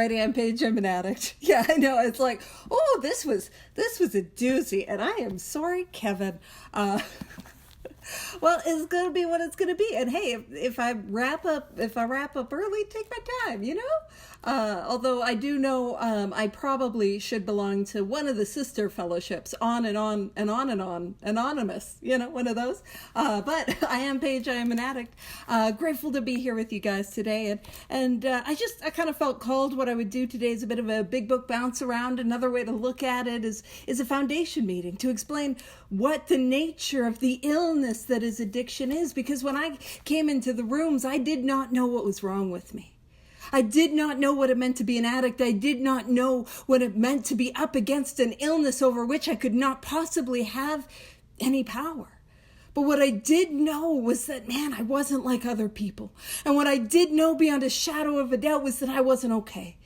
right, I'm Paige, I'm an addict. Yeah, I know. It's like, oh, this was a doozy, and I am sorry, Kevin. Well, it's gonna be what it's gonna be. And hey, if I wrap up early, take my time, you know. Although I do know I probably should belong to one of the sister fellowships, on and on and on and on, anonymous, you know, one of those. But I am Paige, I am an addict. Grateful to be here with you guys today. And I kind of felt called. What I would do today is a bit of a big book bounce around. Another way to look at it is a foundation meeting to explain what the nature of the illness that is addiction is. Because when I came into the rooms, I did not know what was wrong with me. I did not know what it meant to be an addict. I did not know what it meant to be up against an illness over which I could not possibly have any power. But what I did know was that, man, I wasn't like other people. And what I did know beyond a shadow of a doubt was that I wasn't okay.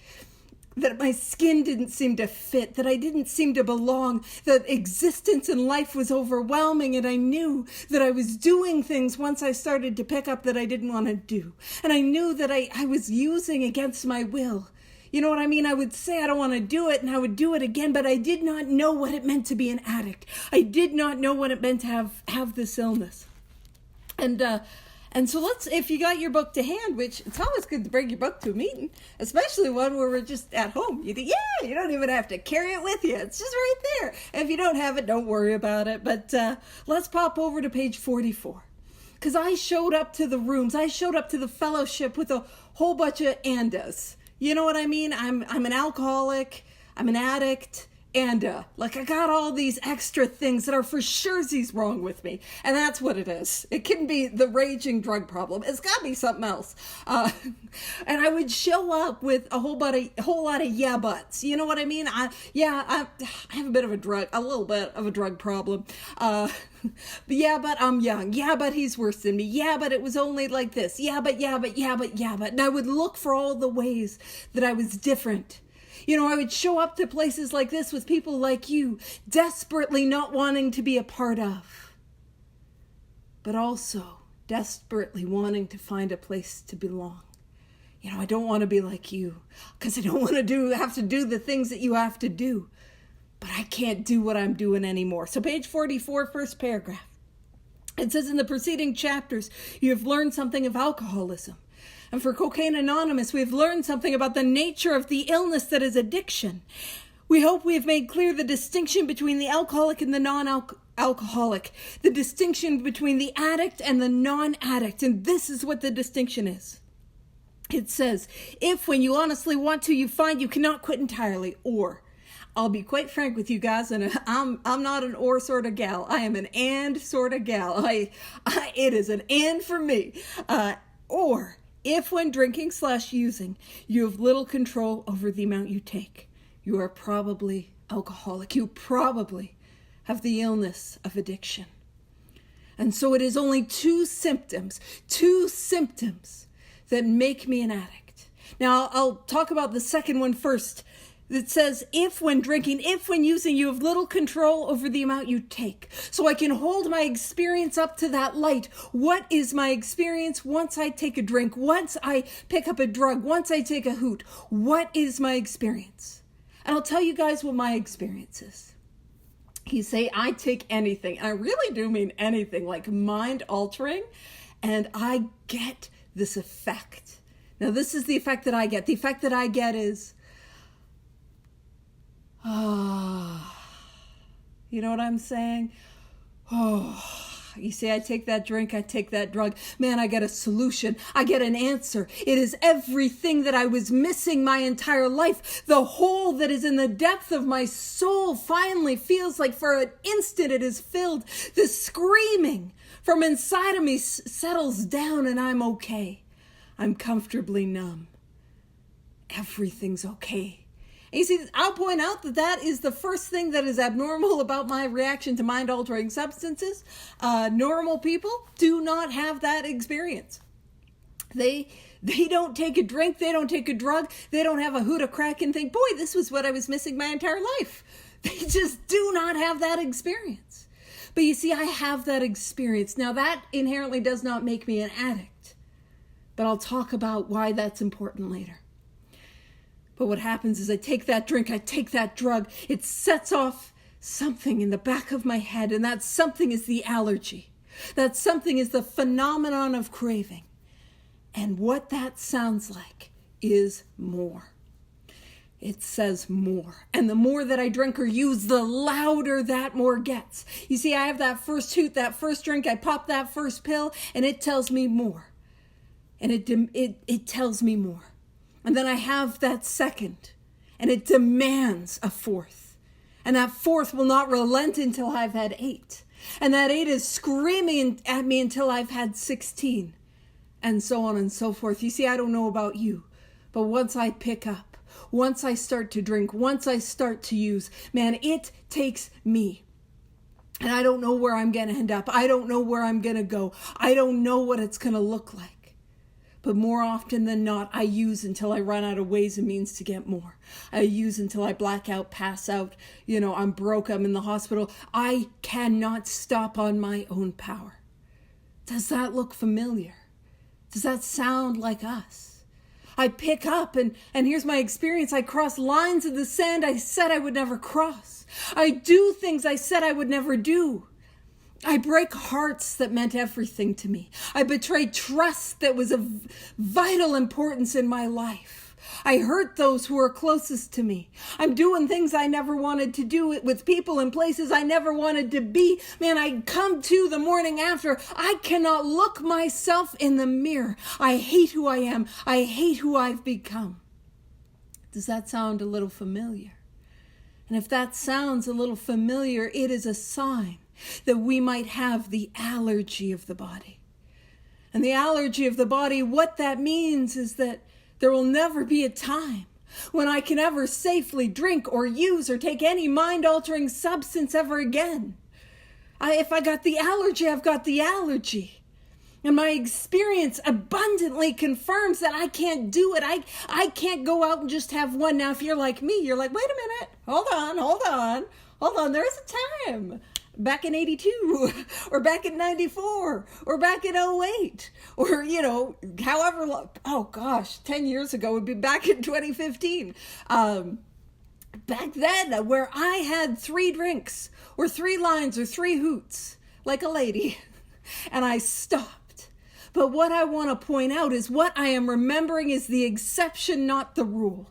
That my skin didn't seem to fit, that I didn't seem to belong, that existence in life was overwhelming, and I knew that I was doing things once I started to pick up that I didn't want to do. And I knew that I was using against my will. You know what I mean? I would say I don't want to do it, and I would do it again, but I did not know what it meant to be an addict. I did not know what it meant to have this illness. And so if you got your book to hand, which it's always good to bring your book to a meeting, especially one where we're just at home. You don't even have to carry it with you. It's just right there. If you don't have it, don't worry about it. But let's pop over to page 44. Because I showed up to the rooms. I showed up to the fellowship with a whole bunch of andas. You know what I mean? I'm an alcoholic. I'm an addict. And I got all these extra things that are for surezies wrong with me. And that's what it is. It couldn't be the raging drug problem. It's got to be something else. And I would show up with a whole lot of yeah buts. You know what I mean? I have a little bit of a drug problem. Yeah, but I'm young. Yeah, but he's worse than me. Yeah, but it was only like this. Yeah, but. And I would look for all the ways that I was different. You know, I would show up to places like this with people like you, desperately not wanting to be a part of, but also desperately wanting to find a place to belong. You know, I don't want to be like you because I don't want to have to do the things that you have to do, but I can't do what I'm doing anymore. So page 44, first paragraph. It says, in the preceding chapters, you have learned something of alcoholism. And for Cocaine Anonymous, we have learned something about the nature of the illness that is addiction. We hope we have made clear the distinction between the alcoholic and the non-alcoholic, the distinction between the addict and the non-addict. And this is what the distinction is. It says, if when you honestly want to, you find you cannot quit entirely, or, I'll be quite frank with you guys, and I'm not an or sort of gal. I am an and sort of gal. It is an and for me. Or, if when drinking/using, you have little control over the amount you take, you are probably alcoholic. You probably have the illness of addiction. And so it is only two symptoms that make me an addict. Now, I'll talk about the second one first. It says, if when drinking, if when using, you have little control over the amount you take. So I can hold my experience up to that light. What is my experience once I take a drink? Once I pick up a drug? Once I take a hoot? What is my experience? And I'll tell you guys what my experience is. You say, I take anything. And I really do mean anything, like mind-altering. And I get this effect. Now, this is the effect that I get. The effect that I get is, you know what I'm saying? You see, I take that drink, I take that drug. Man, I get a solution. I get an answer. It is everything that I was missing my entire life. The hole that is in the depth of my soul finally feels like for an instant it is filled. The screaming from inside of me settles down and I'm okay. I'm comfortably numb. Everything's okay. And you see, I'll point out that is the first thing that is abnormal about my reaction to mind-altering substances. Normal people do not have that experience. They don't take a drink, they don't take a drug, they don't have a hoot of crack and think, boy, this was what I was missing my entire life. They just do not have that experience. But you see, I have that experience. Now, that inherently does not make me an addict. But I'll talk about why that's important later. But what happens is I take that drink, I take that drug, it sets off something in the back of my head, and that something is the allergy. That something is the phenomenon of craving. And what that sounds like is more. It says more. And the more that I drink or use, the louder that more gets. You see, I have that first toot, that first drink, I pop that first pill, and it tells me more. And it tells me more. And then I have that second, and it demands a fourth. And that fourth will not relent until I've had 8. And that 8 is screaming at me until I've had 16. And so on and so forth. You see, I don't know about you, but once I pick up, once I start to drink, once I start to use, man, it takes me. And I don't know where I'm going to end up. I don't know where I'm going to go. I don't know what it's going to look like. But more often than not, I use until I run out of ways and means to get more. I use until I black out, pass out. I'm broke, I'm in the hospital. I cannot stop on my own power. Does that look familiar? Does that sound like us? I pick up and here's my experience. I cross lines in the sand I said I would never cross. I do things I said I would never do. I break hearts that meant everything to me. I betray trust that was of vital importance in my life. I hurt those who are closest to me. I'm doing things I never wanted to do with people in places I never wanted to be. Man, I come to the morning after. I cannot look myself in the mirror. I hate who I am. I hate who I've become. Does that sound a little familiar? And if that sounds a little familiar, it is a sign that we might have the allergy of the body. And the allergy of the body, what that means is that there will never be a time when I can ever safely drink or use or take any mind-altering substance ever again. If I got the allergy, I've got the allergy. And my experience abundantly confirms that I can't do it. I can't go out and just have one. Now, if you're like me, you're like, wait a minute, hold on, there's a time. Back in 82, or back in 94, or back in 08, or, however long, 10 years ago would be back in 2015. Back then, where I had 3 drinks, or 3 lines, or 3 hoots, like a lady, and I stopped. But what I want to point out is what I am remembering is the exception, not the rule.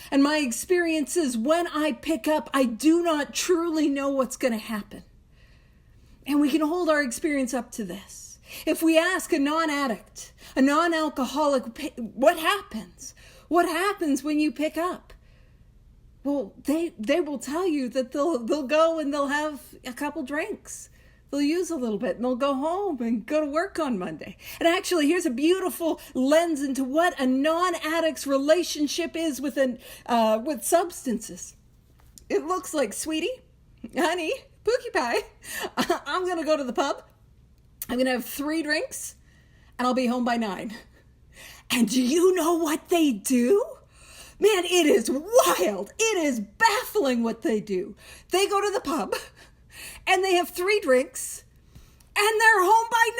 And my experience is when I pick up, I do not truly know what's going to happen. And we can hold our experience up to this. If we ask a non-addict, a non-alcoholic, what happens? What happens when you pick up? Well, they will tell you that they'll go and they'll have a couple drinks. They'll use a little bit and they'll go home and go to work on Monday. And actually, here's a beautiful lens into what a non-addict's relationship is with substances. It looks like, sweetie, honey, Pookie Pie, I'm going to go to the pub. I'm going to have 3 drinks and I'll be home by 9. And do you know what they do? Man, it is wild. It is baffling what they do. They go to the pub and they have 3 drinks and they're home by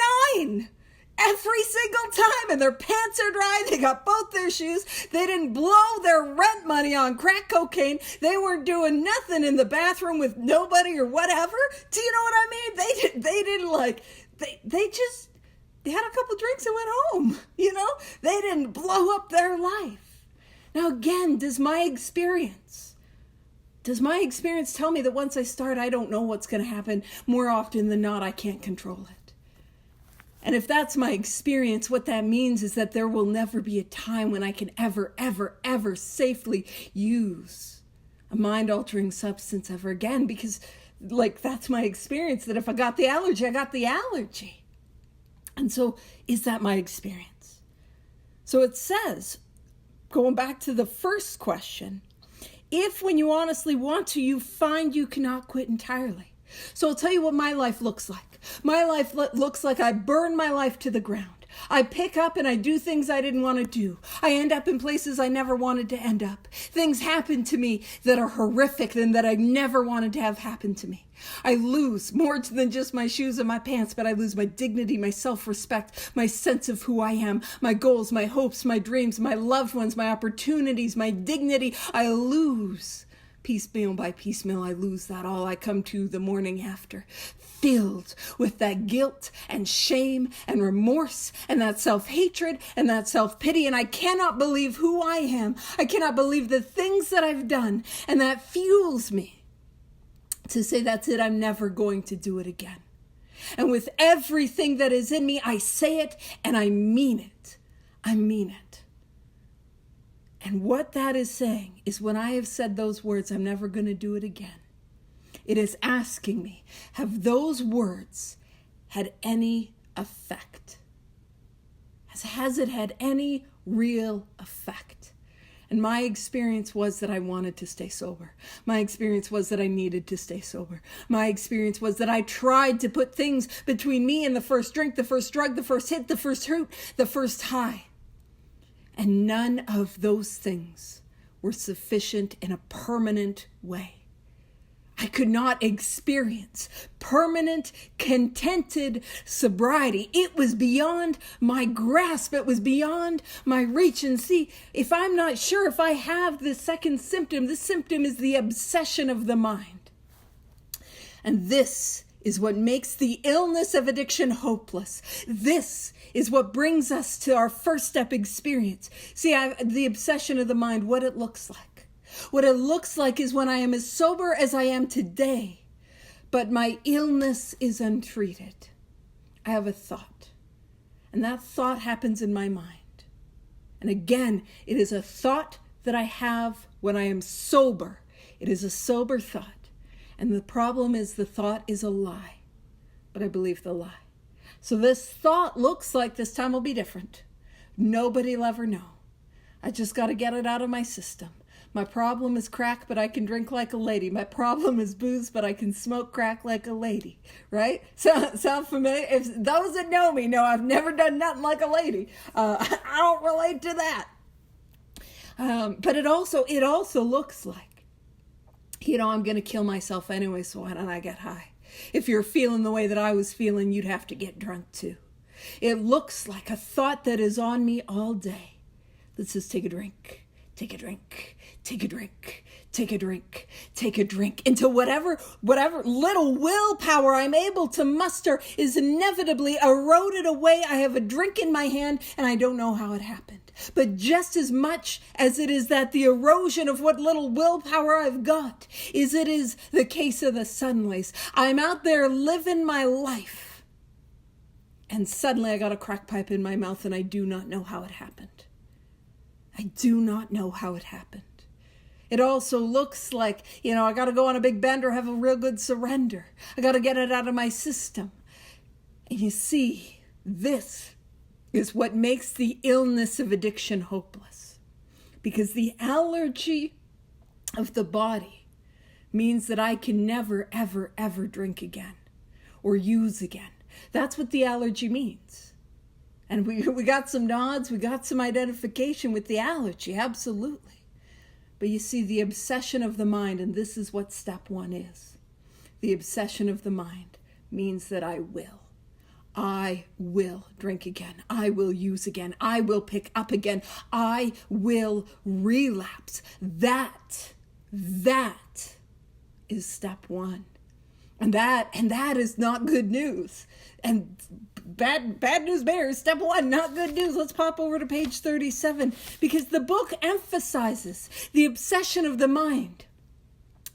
9. Every single time, and their pants are dry, they got both their shoes, they didn't blow their rent money on crack cocaine, they weren't doing nothing in the bathroom with nobody or whatever. Do you know what I mean? They had a couple drinks and went home, They didn't blow up their life. Now again, does my experience tell me that once I start, I don't know what's going to happen? More often than not, I can't control it. And if that's my experience, what that means is that there will never be a time when I can ever, ever, ever safely use a mind-altering substance ever again. Because, that's my experience, that if I got the allergy, I got the allergy. And so, is that my experience? So it says, going back to the first question, if when you honestly want to, you find you cannot quit entirely. So I'll tell you what my life looks like. My life looks like I burn my life to the ground. I pick up and I do things I didn't want to do. I end up in places I never wanted to end up. Things happen to me that are horrific and that I never wanted to have happen to me. I lose more than just my shoes and my pants, but I lose my dignity, my self-respect, my sense of who I am, my goals, my hopes, my dreams, my loved ones, my opportunities, my dignity. I lose. Piecemeal by piecemeal, I lose that all. I come to the morning after, filled with that guilt and shame and remorse and that self-hatred and that self-pity. And I cannot believe who I am. I cannot believe the things that I've done. And that fuels me to say, that's it, I'm never going to do it again. And with everything that is in me, I say it and I mean it. I mean it. And what that is saying is, when I have said those words, I'm never going to do it again, it is asking me, have those words had any effect? Has it had any real effect? And my experience was that I wanted to stay sober. My experience was that I needed to stay sober. My experience was that I tried to put things between me and the first drink, the first drug, the first hit, the first hoot, the first high. And none of those things were sufficient in a permanent way. I could not experience permanent, contented sobriety. It was beyond my grasp. It was beyond my reach. And see, if I'm not sure if I have the second symptom, this symptom is the obsession of the mind. And this is what makes the illness of addiction hopeless. This is what brings us to our first step experience. See, the obsession of the mind, what it looks like. What it looks like is when I am as sober as I am today, but my illness is untreated. I have a thought, and that thought happens in my mind. And again, it is a thought that I have when I am sober. It is a sober thought. And the problem is, the thought is a lie, but I believe the lie. So this thought looks like this time will be different. Nobody'll ever know. I just got to get it out of my system. My problem is crack, but I can drink like a lady. My problem is booze, but I can smoke crack like a lady, right? Sound familiar? If those that know me know I've never done nothing like a lady. I don't relate to that. But it also looks like, I'm going to kill myself anyway, so why don't I get high? If you're feeling the way that I was feeling, you'd have to get drunk too. It looks like a thought that is on me all day that says, take a drink, take a drink, take a drink, take a drink, take a drink, until whatever little willpower I'm able to muster is inevitably eroded away. I have a drink in my hand and I don't know how it happened. But just as much as it is that the erosion of what little willpower I've got is, it is the case of the Suddenlies. I'm out there living my life, and suddenly I got a crack pipe in my mouth and I do not know how it happened. I do not know how it happened. It also looks like, I got to go on a big bender, have a real good surrender. I got to get it out of my system. And you see, this is what makes the illness of addiction hopeless. Because the allergy of the body means that I can never, ever, ever drink again or use again. That's what the allergy means. And we got some nods, we got some identification with the allergy, absolutely. But you see, the obsession of the mind, and this is what step one is. The obsession of the mind means that I will drink again. I will use again. I will pick up again. I will relapse. That is step one. And that is not good news. And bad news bears, step one, not good news. Let's pop over to page 37, because the book emphasizes the obsession of the mind.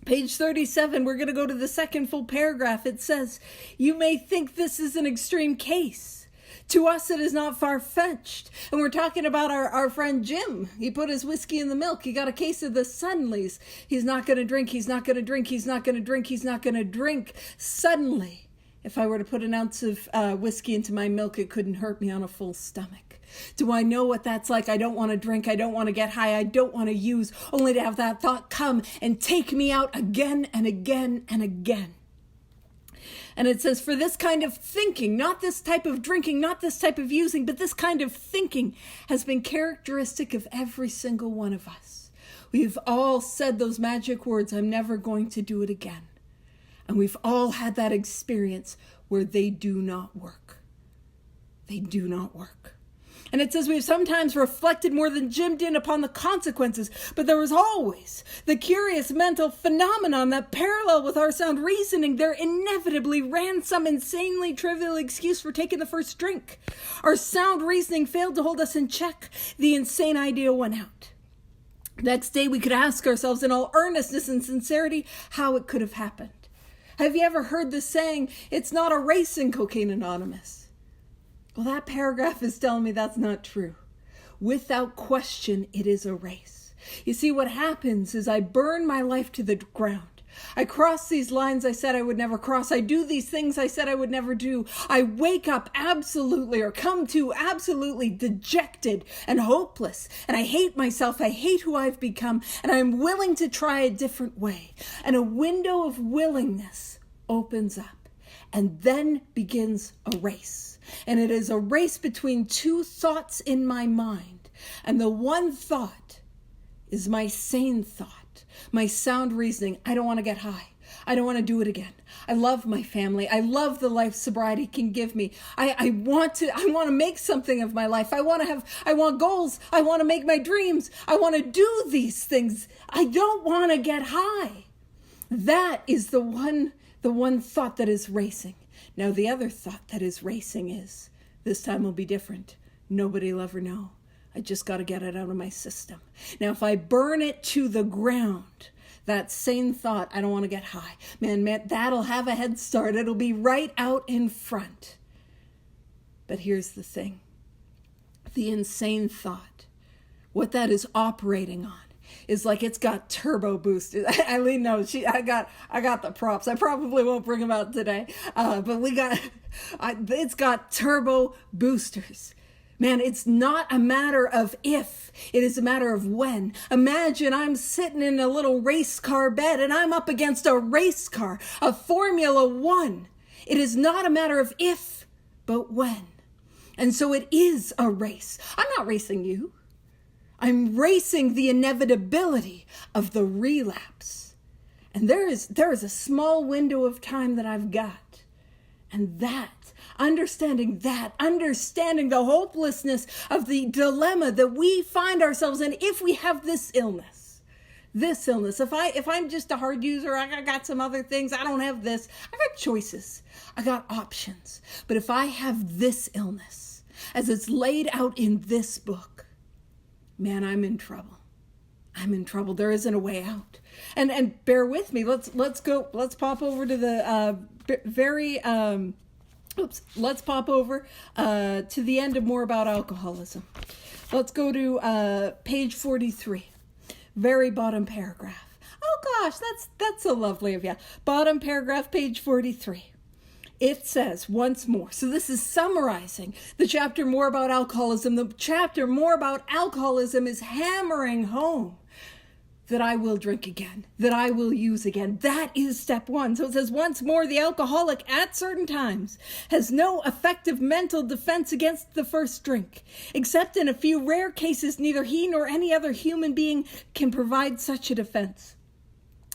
Page 37, we're going to go to the second full paragraph. It says, you may think this is an extreme case. To us, it is not far-fetched. And we're talking about our friend Jim. He put his whiskey in the milk. He got a case of the Suddenlies. He's not going to drink. He's not going to drink. He's not going to drink. He's not going to drink. Suddenly, if I were to put an ounce of whiskey into my milk, it couldn't hurt me on a full stomach. Do I know what that's like? I don't want to drink. I don't want to get high. I don't want to use, only to have that thought come and take me out again and again and again. And it says, for this kind of thinking, not this type of drinking, not this type of using, but this kind of thinking has been characteristic of every single one of us. We've all said those magic words, I'm never going to do it again. And we've all had that experience where they do not work. They do not work. And it says we've sometimes reflected more than Jim did upon the consequences, but there was always the curious mental phenomenon that parallel with our sound reasoning, there inevitably ran some insanely trivial excuse for taking the first drink. Our sound reasoning failed to hold us in check. The insane idea went out. Next day we could ask ourselves in all earnestness and sincerity how it could have happened. Have you ever heard the saying, it's not a race in Cocaine Anonymous? Well, that paragraph is telling me that's not true. Without question, it is a race. You see, what happens is I burn my life to the ground. I cross these lines I said I would never cross. I do these things I said I would never do. I wake up absolutely or come to absolutely dejected and hopeless. And I hate myself. I hate who I've become. And I'm willing to try a different way. And a window of willingness opens up. And then begins a race. And it is a race between two thoughts in my mind. And the one thought is my sane thought, my sound reasoning. I don't want to get high. I don't want to do it again. I love my family. I love the life sobriety can give me. I want to make something of my life. I want goals. I want to make my dreams. I want to do these things. I don't want to get high. That is the one thought that is racing. Now, the other thought that is racing is, this time will be different. Nobody will ever know. I just got to get it out of my system. Now, if I burn it to the ground, that same thought, I don't want to get high. Man, that'll have a head start. It'll be right out in front. But here's the thing. The insane thought, what that is operating on, is like it's got turbo boosted. Eileen knows I got the props. I probably won't bring them out today, but it's got turbo boosters. Man, it's not a matter of if, it is a matter of when. Imagine I'm sitting in a little race car bed and I'm up against a race car, a Formula One. It is not a matter of if, but when. And so it is a race. I'm not racing you. I'm racing the inevitability of the relapse. And there is a small window of time that I've got. And understanding the hopelessness of the dilemma that we find ourselves in if we have this illness. If I'm just a hard user, I got some other things, I don't have this. I got choices. I got options. But if I have this illness, as it's laid out in this book, man, I'm in trouble. There isn't a way out. And bear with me. Let's pop over to the let's pop over to the end of More About Alcoholism. Let's go to page 43. Very bottom paragraph. Oh gosh, that's so lovely of you. Bottom paragraph, page 43. It says once more, so this is summarizing the chapter More About Alcoholism. The chapter More About Alcoholism is hammering home that I will drink again, that I will use again. That is step one. So it says, once more, the alcoholic at certain times has no effective mental defense against the first drink. Except in a few rare cases, neither he nor any other human being can provide such a defense.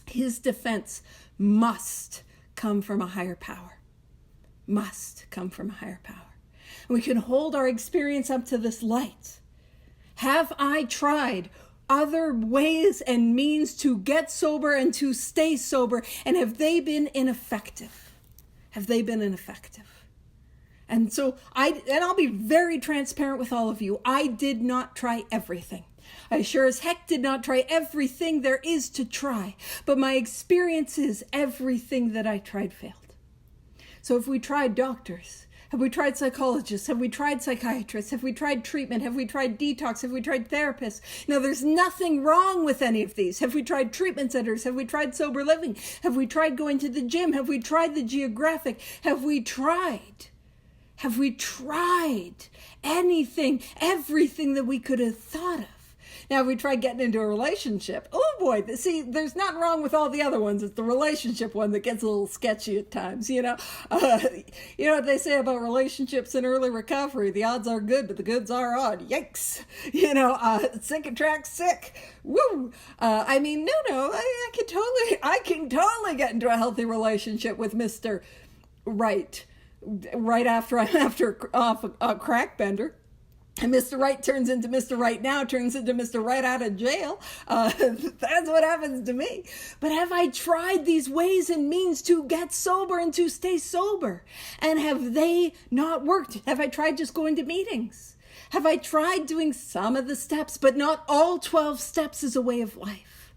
His defense must come from a higher power. Must come from a higher power. We can hold our experience up to this light. Have I tried other ways and means to get sober and to stay sober, and have they been ineffective? And so I'll be very transparent with all of you. I did not try everything. I sure as heck did not try everything there is to try, but my experience is everything that I tried failed. So if we tried doctors, have we tried psychologists? Have we tried psychiatrists? Have we tried treatment? Have we tried detox? Have we tried therapists? No, there's nothing wrong with any of these. Have we tried treatment centers? Have we tried sober living? Have we tried going to the gym? Have we tried the geographic? Have we tried anything, everything that we could have thought of? Now, if we try getting into a relationship, oh boy, see, there's nothing wrong with all the other ones. It's the relationship one that gets a little sketchy at times, you know. You know what they say about relationships in early recovery? The odds are good, but the goods are odd. Yikes. You know, sick attracts sick. Woo. I mean, no, I can totally get into a healthy relationship with Mr. Right after I'm off a crack bender. And Mr. Right turns into Mr. Right now, turns into Mr. Right out of jail. That's what happens to me. But have I tried these ways and means to get sober and to stay sober? And have they not worked? Have I tried just going to meetings? Have I tried doing some of the steps, but not all 12 steps as a way of life?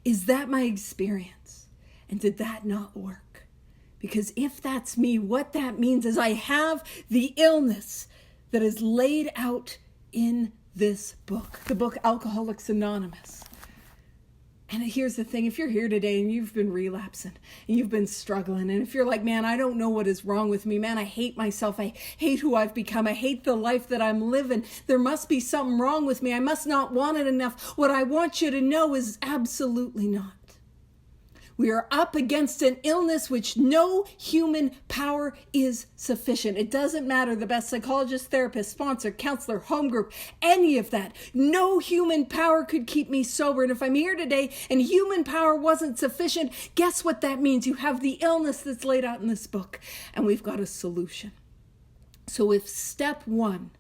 Is that my experience? And did that not work? Because if that's me, what that means is I have the illness that is laid out in this book, the book Alcoholics Anonymous. And here's the thing, if you're here today and you've been relapsing and you've been struggling, and if you're like, man, I don't know what is wrong with me, man, I hate myself, I hate who I've become, I hate the life that I'm living, there must be something wrong with me, I must not want it enough. What I want you to know is absolutely not. We are up against an illness which no human power is sufficient. It doesn't matter the best psychologist, therapist, sponsor, counselor, home group, any of that. No human power could keep me sober. And if I'm here today and human power wasn't sufficient, guess what that means? You have the illness that's laid out in this book, and we've got a solution. So if step one,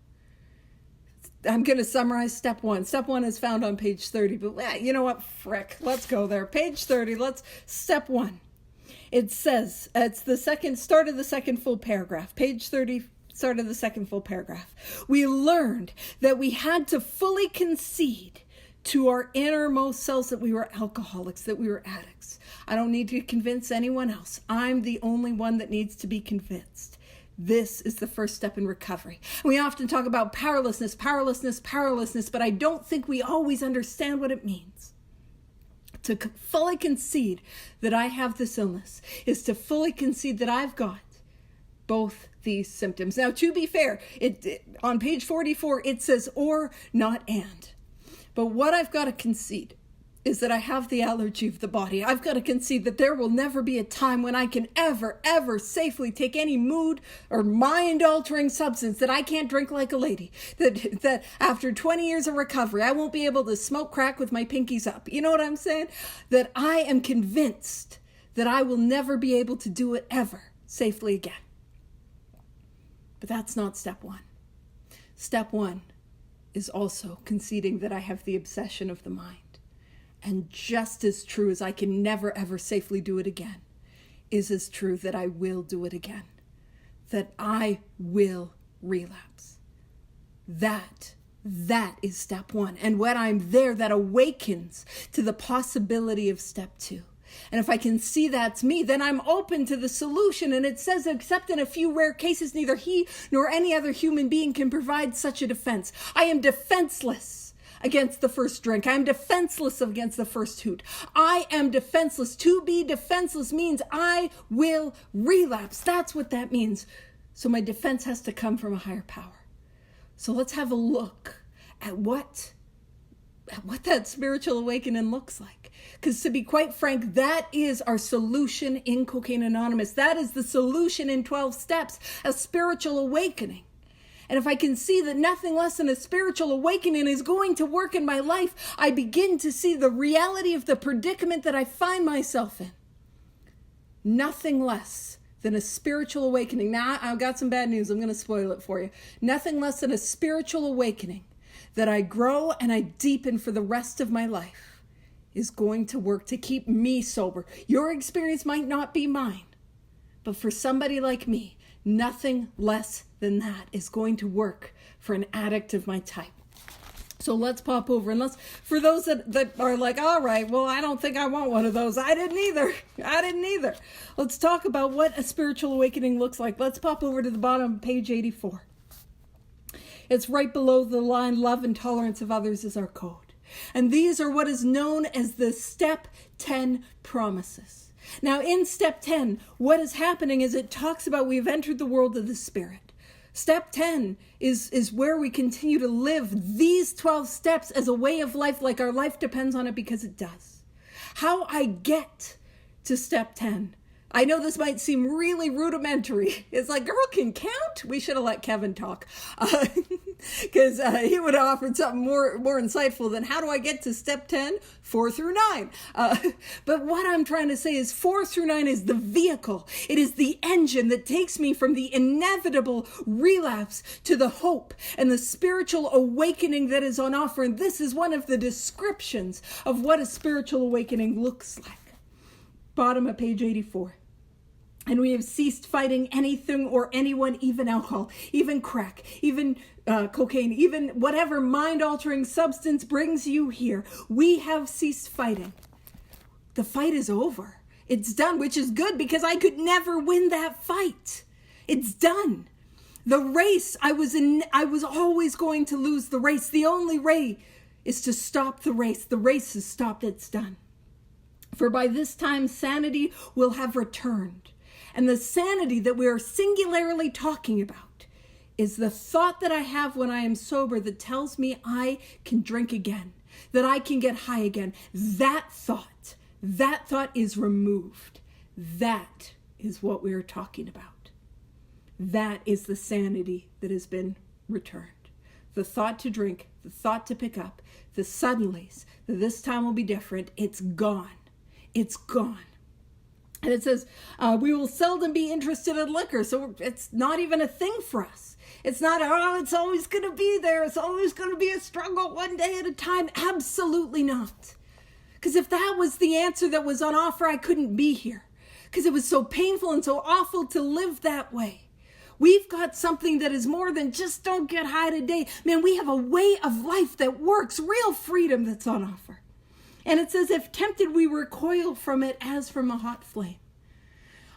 I'm going to summarize step one. Step one is found on page 30, but you know what? Frick. Let's go there. Page 30. Step one. It says, it's the start of the second full paragraph. Page 30, start of the second full paragraph. We learned that we had to fully concede to our innermost selves that we were alcoholics, that we were addicts. I don't need to convince anyone else. I'm the only one that needs to be convinced. This is the first step in recovery. We often talk about powerlessness, but I don't think we always understand what it means. To fully concede that I have this illness is to fully concede that I've got both these symptoms. Now, to be fair, on page 44, it says or, not and. But what I've got to concede is that I have the allergy of the body. I've got to concede that there will never be a time when I can ever safely take any mood or mind-altering substance, that I can't drink like a lady, that after 20 years of recovery, I won't be able to smoke crack with my pinkies up. You know what I'm saying? That I am convinced that I will never be able to do it ever safely again. But that's not step one. Step one is also conceding that I have the obsession of the mind. And just as true as I can never, ever safely do it again, is as true that I will do it again. That I will relapse. That is step one. And when I'm there, that awakens to the possibility of step two. And if I can see that's me, then I'm open to the solution. And it says, except in a few rare cases, neither he nor any other human being can provide such a defense. I am defenseless against the first drink. I am defenseless against the first hoot. I am defenseless. To be defenseless means I will relapse. That's what that means. So my defense has to come from a higher power. So let's have a look at what that spiritual awakening looks like. Because to be quite frank, that is our solution in Cocaine Anonymous. That is the solution in 12 steps, a spiritual awakening. And if I can see that nothing less than a spiritual awakening is going to work in my life, I begin to see the reality of the predicament that I find myself in. Nothing less than a spiritual awakening. Now, I've got some bad news. I'm going to spoil it for you. Nothing less than a spiritual awakening that I grow and I deepen for the rest of my life is going to work to keep me sober. Your experience might not be mine, but for somebody like me, nothing less than that is going to work for an addict of my type. So let's pop over and for those that are like, all right, well, I don't think I want one of those. I didn't either. Let's talk about what a spiritual awakening looks like. Let's pop over to the bottom of page 84. It's right below the line, love and tolerance of others is our code. And these are what is known as the step 10 promises. Now, in step 10, what is happening is it talks about we've entered the world of the spirit. Step 10 is where we continue to live these 12 steps as a way of life, like our life depends on it, because it does. How I get to step 10. I know this might seem really rudimentary. It's like, girl can count? We should have let Kevin talk. Because he would have offered something more insightful than how do I get to step 10? 4 through 9. But what I'm trying to say is 4 through 9 is the vehicle. It is the engine that takes me from the inevitable relapse to the hope and the spiritual awakening that is on offer. And this is one of the descriptions of what a spiritual awakening looks like. Bottom of page 84. And we have ceased fighting anything or anyone, even alcohol, even crack, even cocaine, even whatever mind-altering substance brings you here. We have ceased fighting. The fight is over. It's done, which is good because I could never win that fight. It's done. The race I was always going to lose the race. The only way is to stop the race. The race is stopped. It's done. For by this time, sanity will have returned. And the sanity that we are singularly talking about is the thought that I have when I am sober that tells me I can drink again, that I can get high again. That thought is removed. That is what we are talking about. That is the sanity that has been returned. The thought to drink, the thought to pick up, the suddenlies, that this time will be different, it's gone. It's gone. And it says, we will seldom be interested in liquor. So it's not even a thing for us. It's not, it's always going to be there. It's always going to be a struggle one day at a time. Absolutely not. Because if that was the answer that was on offer, I couldn't be here. Because it was so painful and so awful to live that way. We've got something that is more than just don't get high today. Man, we have a way of life that works, real freedom that's on offer. And it says, if tempted, we recoil from it as from a hot flame.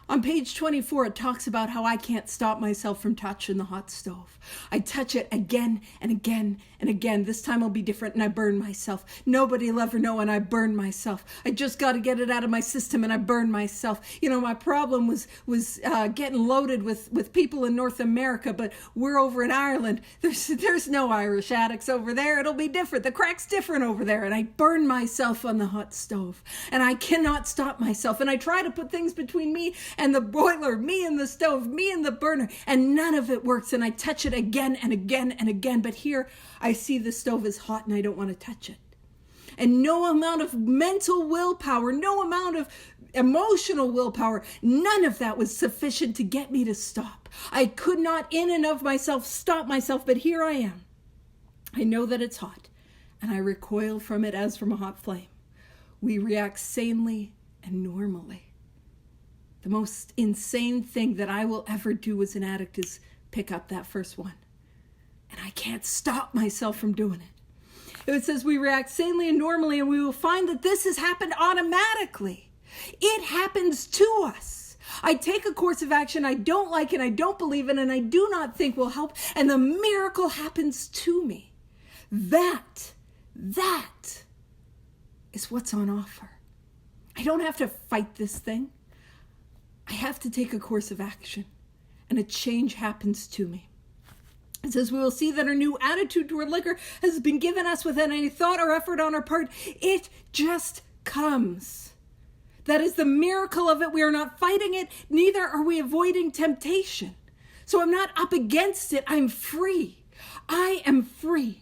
On page 24, it talks about how I can't stop myself from touching the hot stove. I touch it again and again and again. This time will be different, and I burn myself. Nobody will ever know, and I burn myself. I just got to get it out of my system, and I burn myself. You know, my problem was getting loaded with people in North America, but we're over in Ireland. There's no Irish addicts over there. It'll be different. The crack's different over there, and I burn myself on the hot stove, and I cannot stop myself. And I try to put things between me and the boiler, me and the stove, me and the burner, and none of it works. And I touch it again and again and again. But here I see the stove is hot and I don't want to touch it. And no amount of mental willpower, no amount of emotional willpower, none of that was sufficient to get me to stop. I could not in and of myself stop myself, but here I am. I know that it's hot and I recoil from it as from a hot flame. We react sanely and normally. The most insane thing that I will ever do as an addict is pick up that first one. And I can't stop myself from doing it. It says we react sanely and normally, and we will find that this has happened automatically. It happens to us. I take a course of action I don't like and I don't believe in and I do not think will help, and the miracle happens to me. That is what's on offer. I don't have to fight this thing. I have to take a course of action, and a change happens to me. It says, we will see that our new attitude toward liquor has been given us without any thought or effort on our part. It just comes. That is the miracle of it. We are not fighting it, neither are we avoiding temptation. So I'm not up against it. I'm free. I am free.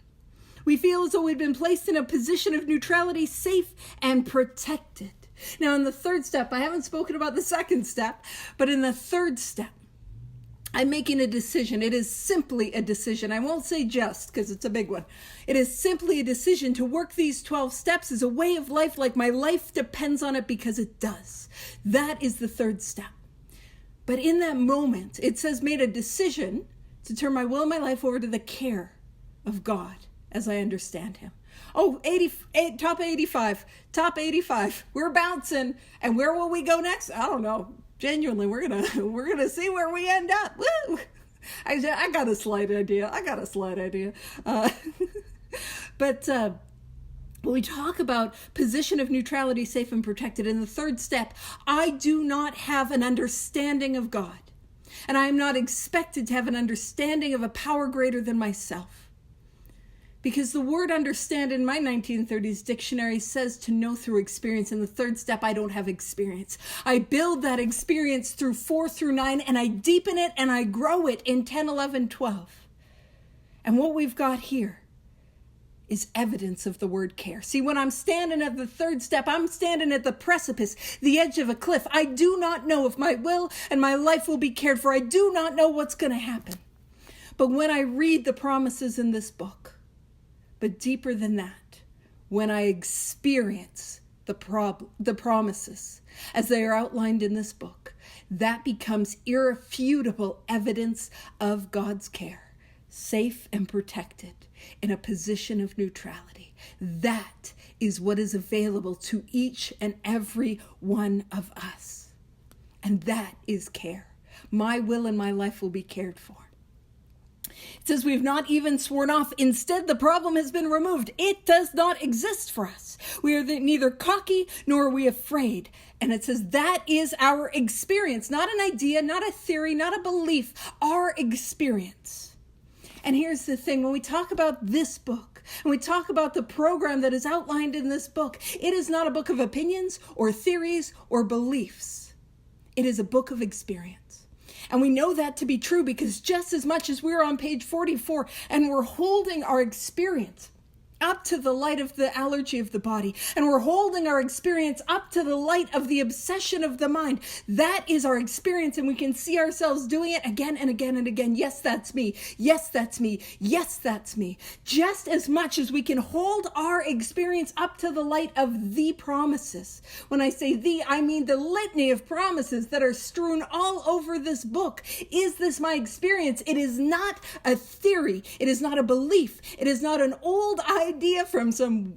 We feel as though we've been placed in a position of neutrality, safe and protected. Now, in the third step, I haven't spoken about the second step, but in the third step, I'm making a decision. It is simply a decision. I won't say just, because it's a big one. It is simply a decision to work these 12 steps as a way of life, like my life depends on it, because it does. That is the third step. But in that moment, it says made a decision to turn my will and my life over to the care of God as I understand him. Oh, top 85. We're bouncing. And where will we go next? I don't know. Genuinely, we're gonna see where we end up. Woo! I got a slight idea. But when we talk about position of neutrality, safe and protected, in the third step, I do not have an understanding of God. And I am not expected to have an understanding of a power greater than myself. Because the word understand in my 1930s dictionary says to know through experience. In the third step, I don't have experience. I build that experience through 4 through 9, and I deepen it and I grow it in 10, 11, 12. And what we've got here is evidence of the word care. See, when I'm standing at the third step, I'm standing at the precipice, the edge of a cliff. I do not know if my will and my life will be cared for. I do not know what's going to happen. But when I read the promises in this book, but deeper than that, when I experience the promises as they are outlined in this book, that becomes irrefutable evidence of God's care, safe and protected in a position of neutrality. That is what is available to each and every one of us. And that is care. My will and my life will be cared for. It says we've not even sworn off. Instead, the problem has been removed. It does not exist for us. We are neither cocky nor are we afraid. And it says that is our experience, not an idea, not a theory, not a belief, our experience. And here's the thing, when we talk about this book, and we talk about the program that is outlined in this book, it is not a book of opinions or theories or beliefs. It is a book of experience. And we know that to be true because just as much as we're on page 44 and we're holding our experience up to the light of the allergy of the body, and we're holding our experience up to the light of the obsession of the mind. That is our experience, and we can see ourselves doing it again and again and again. Yes, that's me. Yes, that's me. Yes, that's me. Just as much as we can hold our experience up to the light of the promises. When I say the, I mean the litany of promises that are strewn all over this book. Is this my experience? It is not a theory. It is not a belief. It is not an old idea from some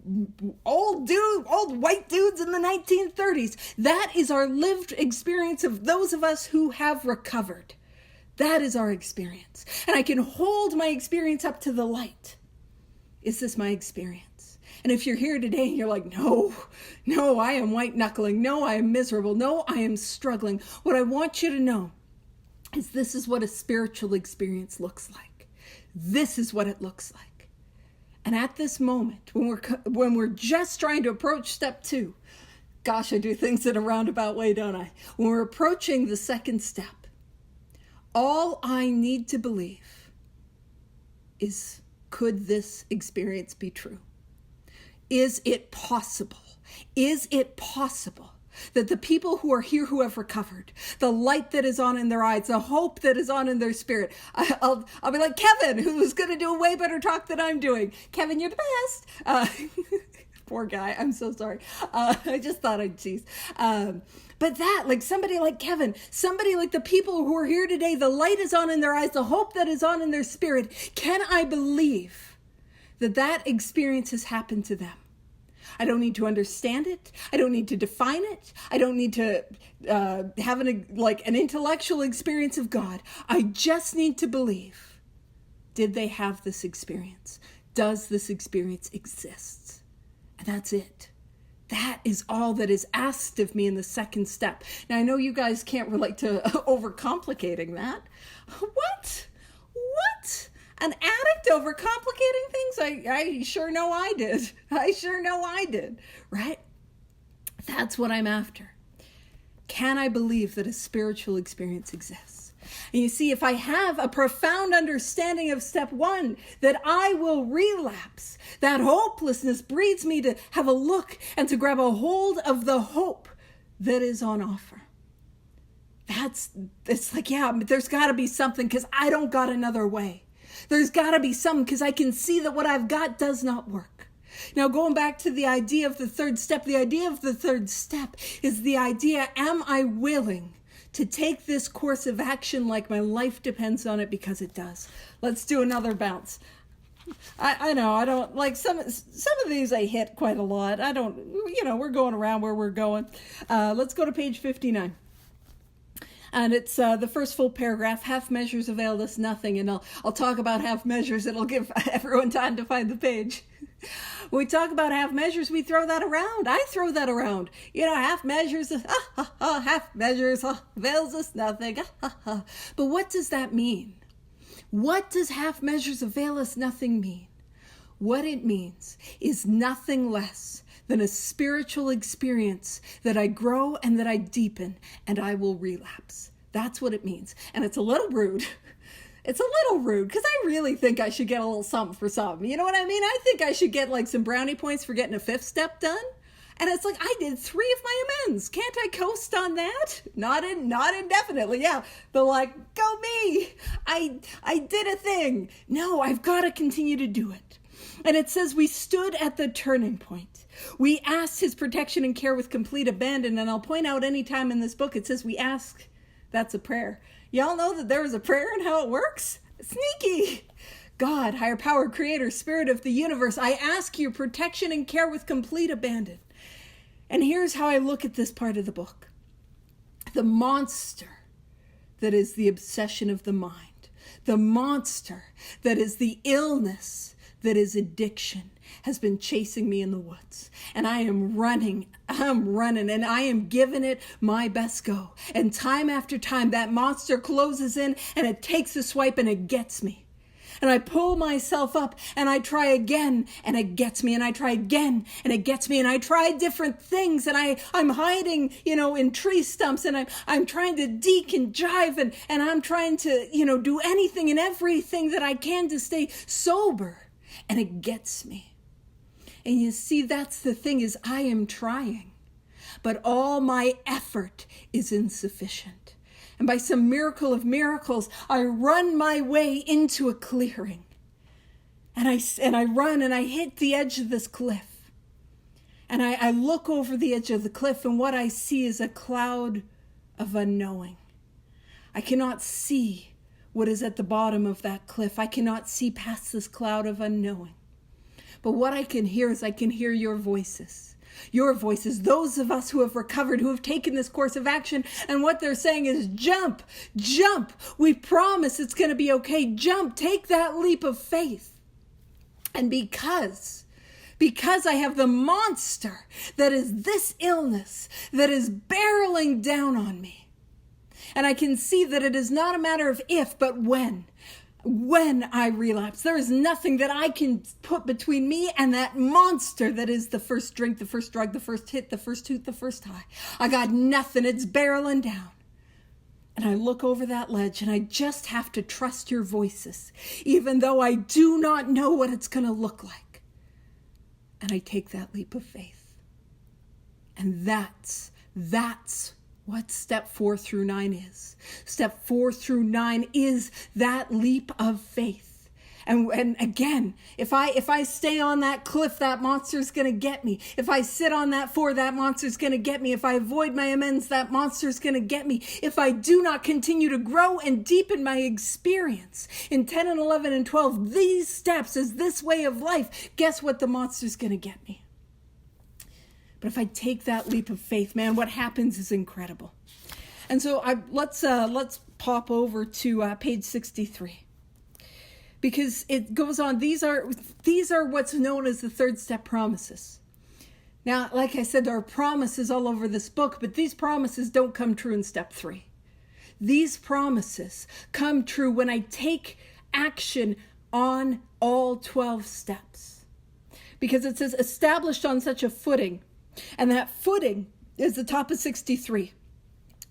old white dudes in the 1930s. That is our lived experience of those of us who have recovered. That is our experience. And I can hold my experience up to the light. Is this my experience? And if you're here today and you're like, no, I am white knuckling. No, I am miserable. No, I am struggling. What I want you to know is this is what a spiritual experience looks like. This is what it looks like. And at this moment, when we're just trying to approach step 2, gosh, I do things in a roundabout way, don't I? When we're approaching the second step, all I need to believe is, could this experience be true? Is it possible? Is it possible that the people who are here who have recovered, the light that is on in their eyes, the hope that is on in their spirit, I'll be like Kevin, who's going to do a way better talk than I'm doing. Kevin, you're the best. Poor guy. I'm so sorry. I just thought I'd tease. But that, like somebody like Kevin, somebody like the people who are here today, the light is on in their eyes, the hope that is on in their spirit. Can I believe that that experience has happened to them? I don't need to understand it. I don't need to define it. I don't need to have an intellectual experience of God. I just need to believe. Did they have this experience? Does this experience exist? And that's it. That is all that is asked of me in the second step. Now, I know you guys can't relate to overcomplicating that. What? An addict overcomplicating things? I sure know I did. I sure know I did, right? That's what I'm after. Can I believe that a spiritual experience exists? And you see, if I have a profound understanding of step 1, that I will relapse, that hopelessness breeds me to have a look and to grab a hold of the hope that is on offer. It's like, yeah, but there's got to be something because I don't got another way. There's got to be something because I can see that what I've got does not work. Now, going back to the idea of the third step, the idea of the third step is the idea, am I willing to take this course of action like my life depends on it, because it does. Let's do another bounce. I know, I don't, like some of these I hit quite a lot. I don't, we're going around where we're going. Let's go to page 59. And it's the first full paragraph, half measures availed us nothing. And I'll talk about half measures. It'll give everyone time to find the page. When we talk about half measures, we throw that around. I throw that around. Half measures, half measures, avails us nothing. But what does that mean? What does half measures avail us nothing mean? What it means is nothing less than a spiritual experience that I grow and that I deepen and I will relapse. That's what it means. And it's a little rude. It's a little rude because I really think I should get a little something for something. You know what I mean? I think I should get like some brownie points for getting a 5th step done. And it's like, I did 3 of my amends. Can't I coast on that? Not indefinitely. Yeah. But like, go me. I did a thing. No, I've got to continue to do it. And it says we stood at the turning point. We asked his protection and care with complete abandon. And I'll point out any time in this book it says we ask, that's a prayer. Y'all know that there is a prayer and how it works? Sneaky. God, higher power, creator, spirit of the universe, I ask your protection and care with complete abandon. And here's how I look at this part of the book. The monster that is the obsession of the mind, the monster that is the illness that is addiction, has been chasing me in the woods. And I am running, and I am giving it my best go. And time after time, that monster closes in and it takes a swipe and it gets me. And I pull myself up and I try again and it gets me. And I try again and it gets me. And I try different things and I'm hiding, in tree stumps and I'm trying to deke and jive and I'm trying to, do anything and everything that I can to stay sober. And it gets me. And you see, that's the thing is I am trying, but all my effort is insufficient. And by some miracle of miracles, I run my way into a clearing. And I run and I hit the edge of this cliff. And I look over the edge of the cliff and what I see is a cloud of unknowing. I cannot see what is at the bottom of that cliff. I cannot see past this cloud of unknowing. But what I can hear is I can hear your voices. Your voices, those of us who have recovered, who have taken this course of action. And what they're saying is jump, jump. We promise it's going to be okay. Jump, take that leap of faith. And because I have the monster that is this illness that is barreling down on me. And I can see that it is not a matter of if, but when I relapse. There is nothing that I can put between me and that monster that is the first drink, the first drug, the first hit, the first toot, the first high. I got nothing. It's barreling down. And I look over that ledge and I just have to trust your voices, even though I do not know what it's going to look like. And I take that leap of faith. And that's what step 4 through 9 is. Step 4 through 9 is that leap of faith. And again, if I stay on that cliff, that monster's going to get me. If I sit on that 4, that monster's going to get me. If I avoid my amends, that monster's going to get me. If I do not continue to grow and deepen my experience in 10 and 11 and 12, these steps is this way of life, guess what the monster's going to get me? But if I take that leap of faith, man, what happens is incredible. And so let's pop over to page 63. Because it goes on, these are what's known as the 3rd step promises. Now, like I said, there are promises all over this book, but these promises don't come true in step 3. These promises come true when I take action on all 12 steps. Because it says established on such a footing. And that footing is the top of 63,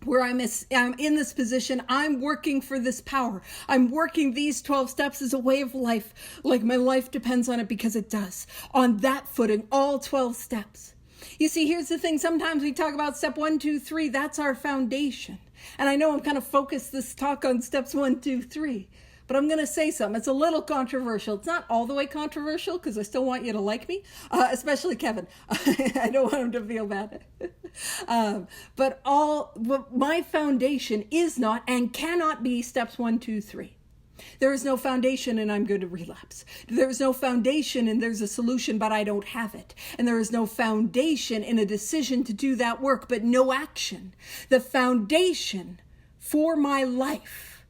where I'm in this position. I'm working for this power. I'm working these 12 steps as a way of life, like my life depends on it, because it does. On that footing, all 12 steps. You see, here's the thing. Sometimes we talk about step 1, 2, 3. That's our foundation. And I know I'm kind of focused this talk on steps 1, 2, 3. But I'm going to say something. It's a little controversial. It's not all the way controversial because I still want you to like me, especially Kevin. I don't want him to feel bad. But my foundation is not and cannot be steps 1, 2, 3. There is no foundation and I'm going to relapse. There is no foundation and there's a solution, but I don't have it. And there is no foundation in a decision to do that work, but no action. The foundation for my life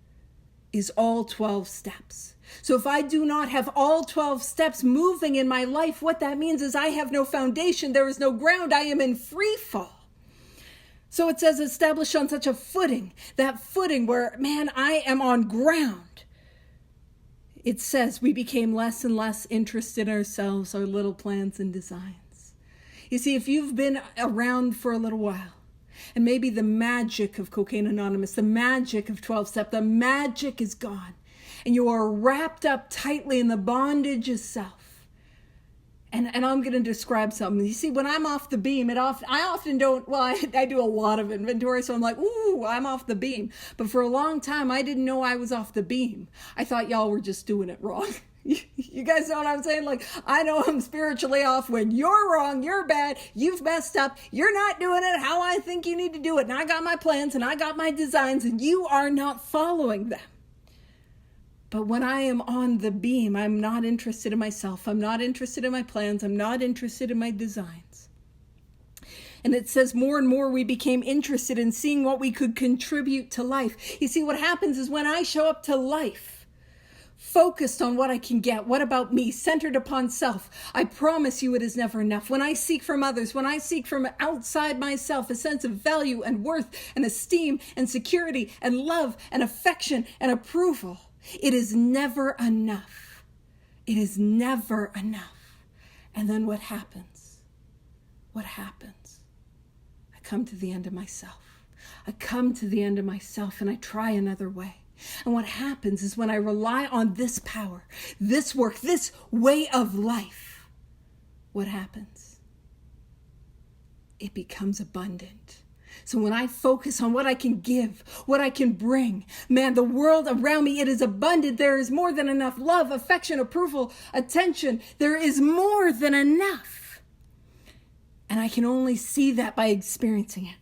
is all 12 steps. So if I do not have all 12 steps moving in my life, what that means is I have no foundation. There is no ground. I am in free fall. So it says established on such a footing, that footing where, man, I am on ground. It says we became less and less interested in ourselves, our little plans and designs. You see, if you've been around for a little while, and maybe the magic of Cocaine Anonymous, the magic of 12-step, the magic is gone, and you are wrapped up tightly in the bondage of self. And I'm going to describe something. You see, when I'm off the beam, I often don't, well, I do a lot of inventory, so I'm like, ooh, I'm off the beam. But for a long time, I didn't know I was off the beam. I thought y'all were just doing it wrong. You guys know what I'm saying? Like, I know I'm spiritually off when you're wrong, you're bad, you've messed up, you're not doing it how I think you need to do it. And I got my plans and I got my designs and you are not following them. But when I am on the beam, I'm not interested in myself. I'm not interested in my plans. I'm not interested in my designs. And it says more and more we became interested in seeing what we could contribute to life. You see, what happens is when I show up to life, focused on what I can get, what about me, centered upon self, I promise you it is never enough. When I seek from others, when I seek from outside myself a sense of value and worth and esteem and security and love and affection and approval, it is never enough. It is never enough. And then what happens? What happens? I come to the end of myself. I come to the end of myself and I try another way. And what happens is when I rely on this power, this work, this way of life, what happens? It becomes abundant. So when I focus on what I can give, what I can bring, man, the world around me, it is abundant. There is more than enough love, affection, approval, attention. There is more than enough. And I can only see that by experiencing it.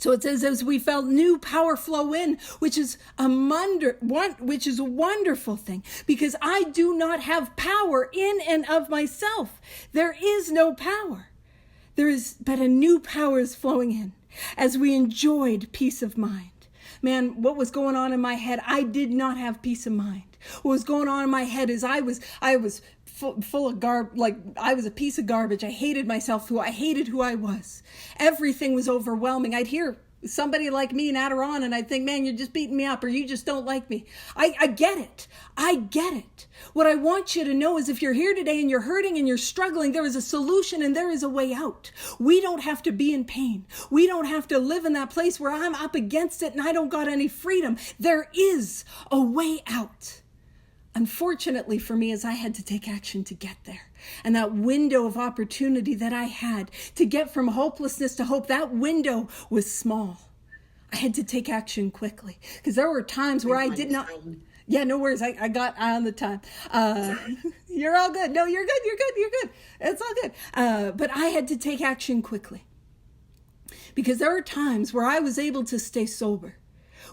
So it says, as we felt new power flow in, which is a wonderful thing, because I do not have power in and of myself. There is no power. There is, but a new power is flowing in as we enjoyed peace of mind. Man, what was going on in my head? I did not have peace of mind. What was going on in my head is I was full of I was a piece of garbage. I hated myself. I hated who I was. Everything was overwhelming. I'd hear somebody like me in Adirondack and I'd think, man, you're just beating me up or you just don't like me. I get it. I get it. What I want you to know is if you're here today and you're hurting and you're struggling, there is a solution and there is a way out. We don't have to be in pain. We don't have to live in that place where I'm up against it and I don't got any freedom. There is a way out. Unfortunately for me, as I had to take action to get there. And that window of opportunity that I had to get from hopelessness to hope, that window was small. I had to take action quickly because there were times where I did not. Yeah, no worries. I got on the time. You're all good. No, you're good. You're good. You're good. It's all good. But I had to take action quickly because there were times where I was able to stay sober,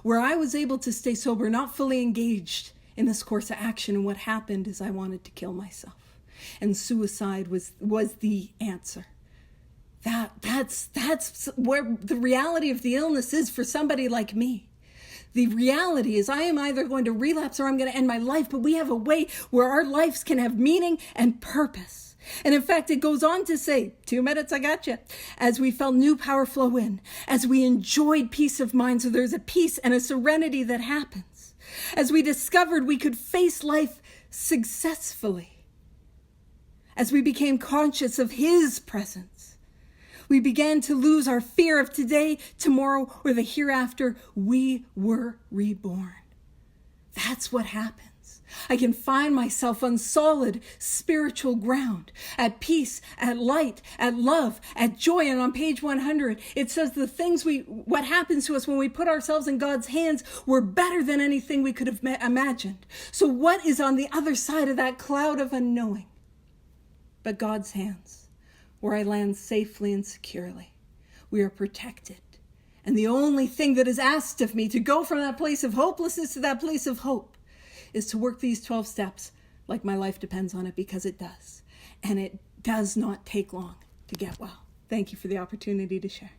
not fully engaged in this course of action. And what happened is I wanted to kill myself. And suicide was the answer. That's where the reality of the illness is for somebody like me. The reality is I am either going to relapse or I'm going to end my life, but we have a way where our lives can have meaning and purpose. And in fact, it goes on to say, 2 minutes, I got you. As we felt new power flow in, as we enjoyed peace of mind, so there's a peace and a serenity that happens. As we discovered we could face life successfully. As we became conscious of His presence. We began to lose our fear of today, tomorrow, or the hereafter. We were reborn. That's what happens. I can find myself on solid spiritual ground, at peace, at light, at love, at joy. And on page 100, it says what happens to us when we put ourselves in God's hands, we're better than anything we could have imagined. So what is on the other side of that cloud of unknowing? But God's hands. Where I land safely and securely. We are protected. And the only thing that is asked of me to go from that place of hopelessness to that place of hope is to work these 12 steps like my life depends on it, because it does. And it does not take long to get well. Thank you for the opportunity to share.